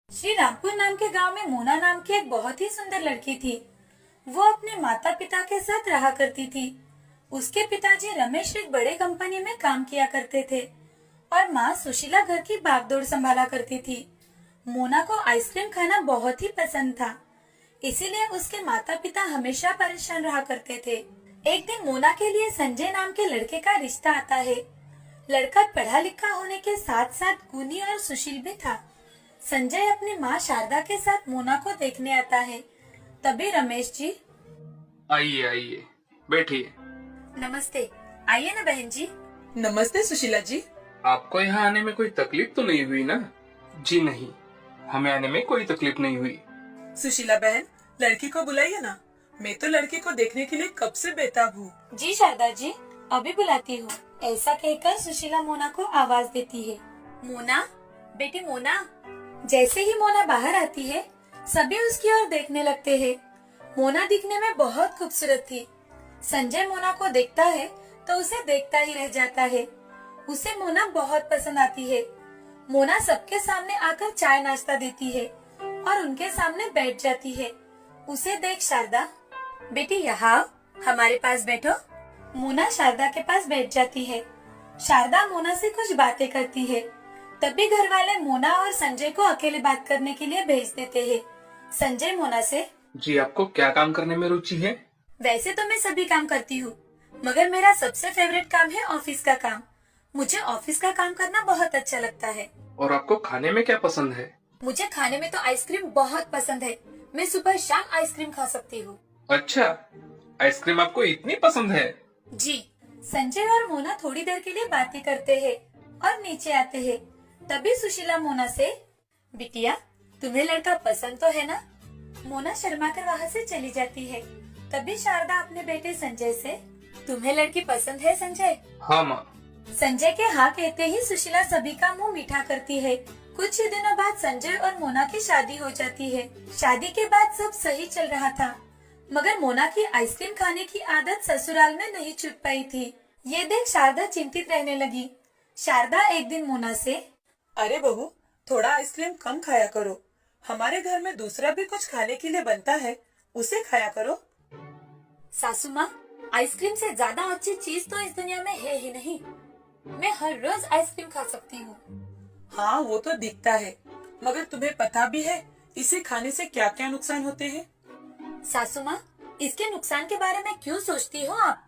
श्री रामपुर नाम के गांव में मोना नाम की एक बहुत ही सुंदर लड़की थी। वो अपने माता पिता के साथ रहा करती थी। उसके पिताजी रमेश एक बड़े कंपनी में काम किया करते थे और माँ सुशीला घर की भागदौड़ संभाला करती थी। मोना को आइसक्रीम खाना बहुत ही पसंद था, इसीलिए उसके माता पिता हमेशा परेशान रहा करते थे। एक दिन मोना के लिए संजय नाम के लड़के का रिश्ता आता है। लड़का पढ़ा लिखा होने के साथ साथ गुणी और सुशील भी था। संजय अपनी माँ शारदा के साथ मोना को देखने आता है। तभी रमेश जी, आइए आइए, बैठिए। नमस्ते। आइए ना बहन जी। नमस्ते सुशीला जी। आपको यहाँ आने में कोई तकलीफ तो नहीं हुई ना? जी नहीं, हमें आने में कोई तकलीफ नहीं हुई। सुशीला बहन, लड़की को बुलाइए ना। मैं तो लड़की को देखने के लिए कब से बेताब हूँ। जी शारदा जी, अभी बुलाती हूँ। ऐसा कहकर सुशीला मोना को आवाज देती है। मोना, बेटी मोना। जैसे ही मोना बाहर आती है, सभी उसकी ओर देखने लगते हैं। मोना दिखने में बहुत खूबसूरत थी। संजय मोना को देखता है तो उसे देखता ही रह जाता है। उसे मोना बहुत पसंद आती है। मोना सबके सामने आकर चाय नाश्ता देती है और उनके सामने बैठ जाती है। उसे देख शारदा, बेटी यहाँ हमारे पास बैठो। मोना शारदा के पास बैठ जाती है। शारदा मोना से कुछ बातें करती है। तभी घर वाले मोना और संजय को अकेले बात करने के लिए भेज देते हैं। संजय मोना से, जी आपको क्या काम करने में रुचि है? वैसे तो मैं सभी काम करती हूँ, मगर मेरा सबसे फेवरेट काम है ऑफिस का काम। मुझे ऑफिस का काम करना बहुत अच्छा लगता है। और आपको खाने में क्या पसंद है? मुझे खाने में तो आइसक्रीम बहुत पसंद है। मैं सुबह शाम आइसक्रीम खा सकती हूँ। अच्छा, आइसक्रीम आपको इतनी पसंद है? जी। संजय और मोना थोड़ी देर के लिए बातें करते हैं और नीचे आते हैं। तभी सुशीला मोना से, बिटिया तुम्हें लड़का पसंद तो है ना? मोना शर्मा कर वहाँ से चली जाती है। तभी शारदा अपने बेटे संजय से, तुम्हें लड़की पसंद है संजय? हाँ माँ। संजय के हाँ कहते ही सुशीला सभी का मुंह मीठा करती है। कुछ ही दिनों बाद संजय और मोना की शादी हो जाती है। शादी के बाद सब सही चल रहा था, मगर मोना की आइसक्रीम खाने की आदत ससुराल में नहीं छूट पाई थी। ये देख शारदा चिंतित रहने लगी। शारदा एक दिन मोना से, अरे बहू, थोड़ा आइसक्रीम कम खाया करो। हमारे घर में दूसरा भी कुछ खाने के लिए बनता है, उसे खाया करो। सासू माँ, आइसक्रीम से ज्यादा अच्छी चीज तो इस दुनिया में है ही नहीं। मैं हर रोज आइसक्रीम खा सकती हूँ। हाँ, वो तो दिखता है, मगर तुम्हें पता भी है इसे खाने से क्या क्या नुकसान होते हैं? सासू माँ, इसके नुकसान के बारे में क्यों सोचती हो आप?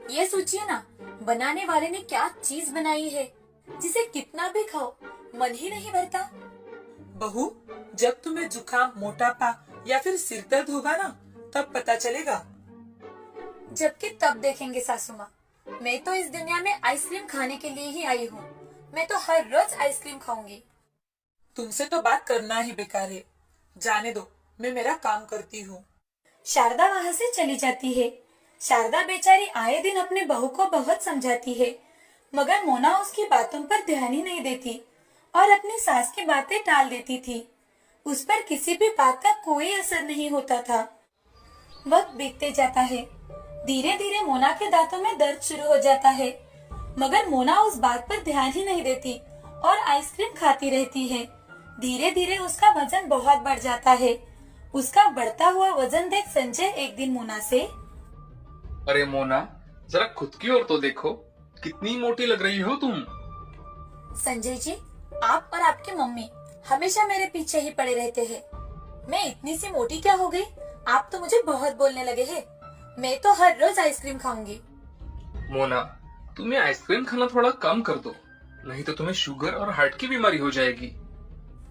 ये सोचिए ना, बनाने वाले ने क्या चीज बनाई है जिसे कितना भी खाओ मन ही नहीं भरता। बहू, जब तुम्हें जुकाम, मोटापा या फिर सिर दर्द होगा ना, तब पता चलेगा। जबकि तब देखेंगे सासू माँ। मैं तो इस दुनिया में आइसक्रीम खाने के लिए ही आई हूँ। मैं तो हर रोज आइसक्रीम खाऊंगी। तुमसे तो बात करना ही बेकार है। जाने दो, मैं मेरा काम करती हूँ। शारदा वहाँ से चली जाती है। शारदा बेचारी आए दिन अपने बहू को बहुत समझाती है, मगर मोना उसकी बातों पर ध्यान ही नहीं देती और अपनी सास की बातें टाल देती थी। उस पर किसी भी बात का कोई असर नहीं होता था। वक्त बीतते जाता है। धीरे धीरे मोना के दांतों में दर्द शुरू हो जाता है, मगर मोना उस बात पर ध्यान ही नहीं देती और आइसक्रीम खाती रहती है। धीरे धीरे उसका वजन बहुत बढ़ जाता है। उसका बढ़ता हुआ वजन देख संजय एक दिन मोना से, अरे मोना, जरा खुद की ओर तो देखो, कितनी मोटी लग रही हो तुम। संजय जी, आप और आपकी मम्मी हमेशा मेरे पीछे ही पड़े रहते हैं। मैं इतनी सी मोटी क्या हो गई? आप तो मुझे बहुत बोलने लगे हैं। मैं तो हर रोज आइसक्रीम खाऊंगी। मोना, तुम्हें आइसक्रीम खाना थोड़ा कम कर दो, नहीं तो तुम्हें शुगर और हार्ट की बीमारी हो जाएगी।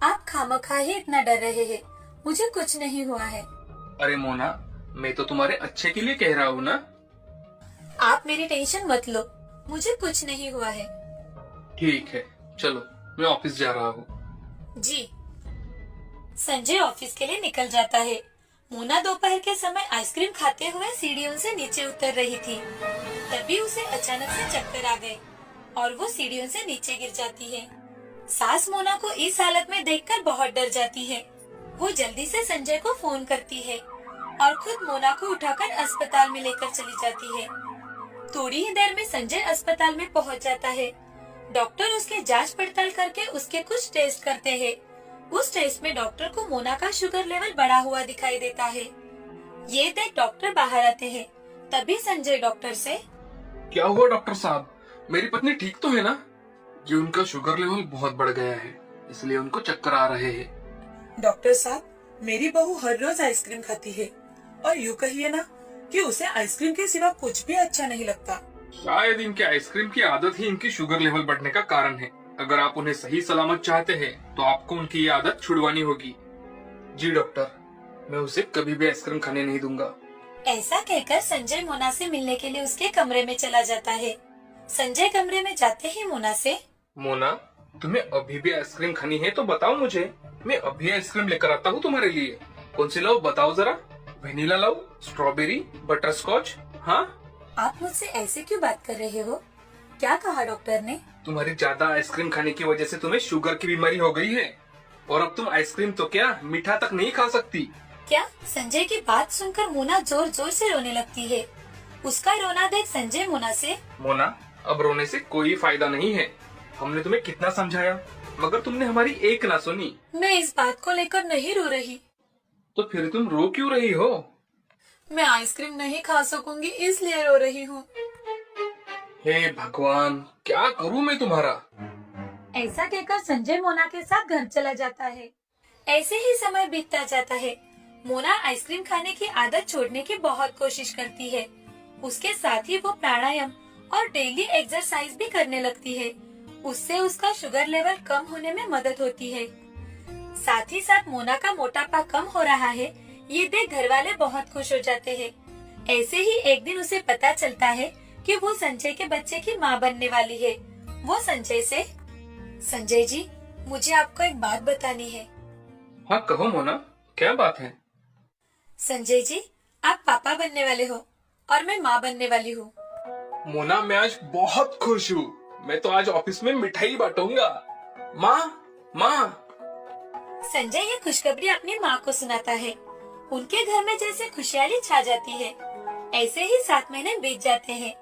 आप खामखा ही इतना डर रहे हैं। मुझे कुछ नहीं हुआ है। अरे मोना, मैं तो तुम्हारे अच्छे के लिए कह रहा हूँ ना। आप मेरी टेंशन मत लो, मुझे कुछ नहीं हुआ है। ठीक है, चलो मैं ऑफिस जा रहा हूँ। जी। संजय ऑफिस के लिए निकल जाता है। मोना दोपहर के समय आइसक्रीम खाते हुए सीढ़ियों से नीचे उतर रही थी। तभी उसे अचानक से चक्कर आ गए और वो सीढ़ियों से नीचे गिर जाती है। सास मोना को इस हालत में देखकर बहुत डर जाती है। वो जल्दी से संजय को फोन करती है और खुद मोना को उठाकर अस्पताल में लेकर चली जाती है। थोड़ी ही देर में संजय अस्पताल में पहुंच जाता है। डॉक्टर उसकी जांच पड़ताल करके उसके कुछ टेस्ट करते हैं। उस टेस्ट में डॉक्टर को मोना का शुगर लेवल बढ़ा हुआ दिखाई देता है। ये देख डॉक्टर बाहर आते हैं। तभी संजय डॉक्टर से, क्या हुआ डॉक्टर साहब, मेरी पत्नी ठीक तो है ना? जी उनका शुगर लेवल बहुत बढ़ गया है, इसलिए उनको चक्कर आ रहे हैं। डॉक्टर साहब, मेरी बहू हर रोज आइसक्रीम खाती है और यूँ कहिए ना कि उसे आइसक्रीम के सिवा कुछ भी अच्छा नहीं लगता। शायद इनके आइसक्रीम की आदत ही इनकी शुगर लेवल बढ़ने का कारण है। अगर आप उन्हें सही सलामत चाहते हैं तो आपको उनकी ये आदत छुड़वानी होगी। जी डॉक्टर, मैं उसे कभी भी आइसक्रीम खाने नहीं दूंगा। ऐसा कहकर संजय मोना से मिलने के लिए उसके कमरे में चला जाता है। संजय कमरे में जाते ही मोना से, मोना, तुम्हें अभी भी आइसक्रीम खानी है तो बताओ मुझे, मैं अभी आइसक्रीम लेकर आता हूँ तुम्हारे लिए। कौन सी लाऊं बताओ जरा, वेनिला लाऊं, स्ट्रॉबेरी, बटर स्कॉच? हाँ, आप मुझसे ऐसे क्यों बात कर रहे हो? क्या कहा डॉक्टर ने? तुम्हारी ज्यादा आइसक्रीम खाने की वजह से तुम्हें शुगर की बीमारी हो गई है और अब तुम आइसक्रीम तो क्या मीठा तक नहीं खा सकती। क्या? संजय की बात सुनकर मोना जोर जोर से रोने लगती है। उसका रोना देख संजय मोना से, मोना, अब रोने से कोई फायदा नहीं है। हमने तुम्हें कितना समझाया मगर तुमने हमारी एक ना सुनी। मैं इस बात को लेकर नहीं रो रही। तो फिर तुम रो क्यों रही हो? मैं आइसक्रीम नहीं खा सकूंगी इसलिए रो रही हूँ। हे भगवान, क्या करूँ मैं तुम्हारा? ऐसा कहकर संजय मोना के साथ घर चला जाता है। ऐसे ही समय बीतता जाता है। मोना आइसक्रीम खाने की आदत छोड़ने की बहुत कोशिश करती है। उसके साथ ही वो प्राणायाम और डेली एक्सरसाइज भी करने लगती है। उससे उसका शुगर लेवल कम होने में मदद होती है। साथ ही साथ मोना का मोटापा कम हो रहा है, ये देख घर वाले बहुत खुश हो जाते हैं। ऐसे ही एक दिन उसे पता चलता है कि वो संजय के बच्चे की माँ बनने वाली है। वो संजय से, संजय जी, मुझे आपको एक बात बतानी है। हाँ कहो मोना, क्या बात है? संजय जी, आप पापा बनने वाले हो और मैं माँ बनने वाली हूँ। मोना, मैं आज बहुत खुश हूँ। मैं तो आज ऑफिस में मिठाई बांटूंगा। माँ, माँ। संजय ये खुशखबरी अपनी माँ को सुनाता है। उनके घर में जैसे खुशहाली छा जाती है। ऐसे ही 7 महीने बीत जाते हैं।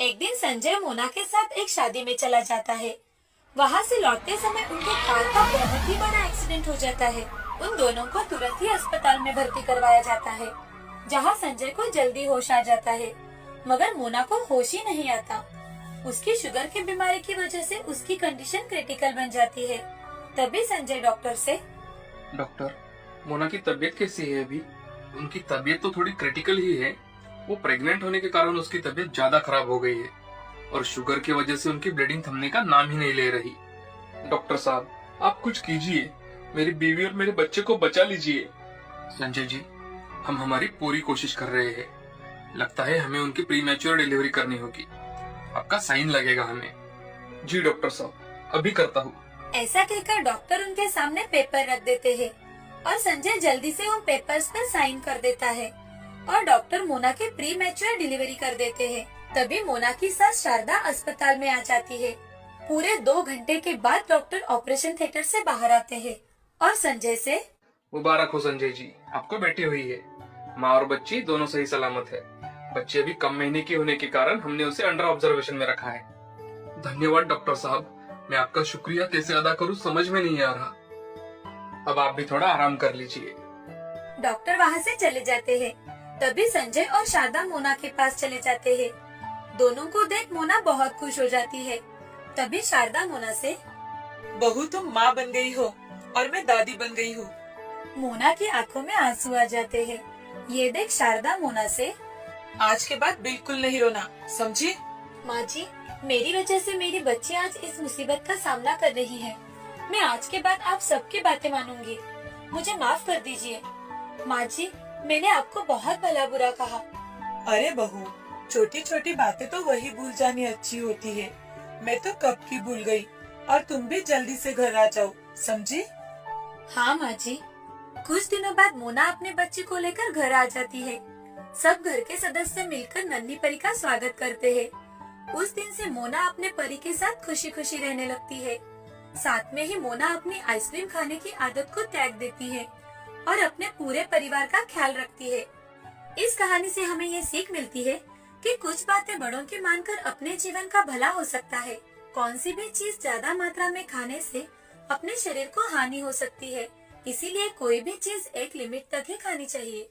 एक दिन संजय मोना के साथ एक शादी में चला जाता है। वहाँ से लौटते समय उनके कार का बहुत ही बड़ा एक्सीडेंट हो जाता है। उन दोनों को तुरंत ही अस्पताल में भर्ती करवाया जाता है, जहाँ संजय को जल्दी होश आ जाता है, मगर मोना को होश ही नहीं आता। उसकी शुगर की बीमारी की वजह से उसकी कंडीशन क्रिटिकल बन जाती है। तभी संजय डॉक्टर से, डॉक्टर, मोना की तबीयत कैसी है अभी? उनकी तबीयत तो थोड़ी क्रिटिकल ही है। वो प्रेग्नेंट होने के कारण उसकी तबीयत ज्यादा खराब हो गई है और शुगर की वजह से उनकी ब्लीडिंग थमने का नाम ही नहीं ले रही। डॉक्टर साहब, आप कुछ कीजिए, मेरी बीवी और मेरे बच्चे को बचा लीजिए। संजय जी, हम हमारी पूरी कोशिश कर रहे हैं। लगता है हमें उनकी प्रीमैच्योर डिलीवरी करनी होगी। आपका साइन लगेगा हमें। जी डॉक्टर साहब, अभी करता हूँ। ऐसा कहकर डॉक्टर उनके सामने पेपर रख देते हैं और संजय जल्दी से उन पेपर्स पर साइन कर देता है और डॉक्टर मोना की प्री मैच्योर डिलीवरी कर देते हैं। तभी मोना की सास शारदा अस्पताल में आ जाती है। पूरे 2 घंटे के बाद डॉक्टर ऑपरेशन थिएटर से बाहर आते हैं और संजय से, मुबारक हो संजय जी, आपको बेटी हुई है। माँ और बच्ची दोनों सही सलामत है। बच्चे अभी कम महीने की होने के कारण हमने उसे अंडर ऑब्जर्वेशन में रखा है। धन्यवाद डॉक्टर साहब, मैं आपका शुक्रिया कैसे अदा करूँ समझ में नहीं आ रहा। अब आप भी थोड़ा आराम कर लीजिए। डॉक्टर वहाँ से चले जाते हैं। तभी संजय और शारदा मोना के पास चले जाते हैं। दोनों को देख मोना बहुत खुश हो जाती है। तभी शारदा मोना से, बहू तुम माँ बन गई हो और मैं दादी बन गई हूँ। मोना की आंखों में आंसू आ जाते हैं। ये देख शारदा मोना से, आज के बाद बिल्कुल नहीं रोना, समझी? माँ जी, मेरी वजह से मेरी बच्ची आज इस मुसीबत का सामना कर रही है। मैं आज के बाद आप सबकी बातें मानूंगी। मुझे माफ कर दीजिए। माँ जी, मैंने आपको बहुत भला बुरा कहा। अरे बहू, छोटी छोटी बातें तो वही भूल जानी अच्छी होती है। मैं तो कब की भूल गई और तुम भी जल्दी से घर आ जाओ, समझी? हाँ माँ जी। कुछ दिनों बाद मोना अपने बच्चे को लेकर घर आ जाती है। सब घर के सदस्य मिलकर नन्ही परी का स्वागत करते हैं। उस दिन से मोना अपने परी के साथ खुशी खुशी रहने लगती है। साथ में ही मोना अपनी आइसक्रीम खाने की आदत को त्याग देती है और अपने पूरे परिवार का ख्याल रखती है। इस कहानी से हमें ये सीख मिलती है कि कुछ बातें बड़ों की मानकर अपने जीवन का भला हो सकता है। कौन सी भी चीज ज्यादा मात्रा में खाने से अपने शरीर को हानि हो सकती है, इसीलिए कोई भी चीज एक लिमिट तक ही खानी चाहिए।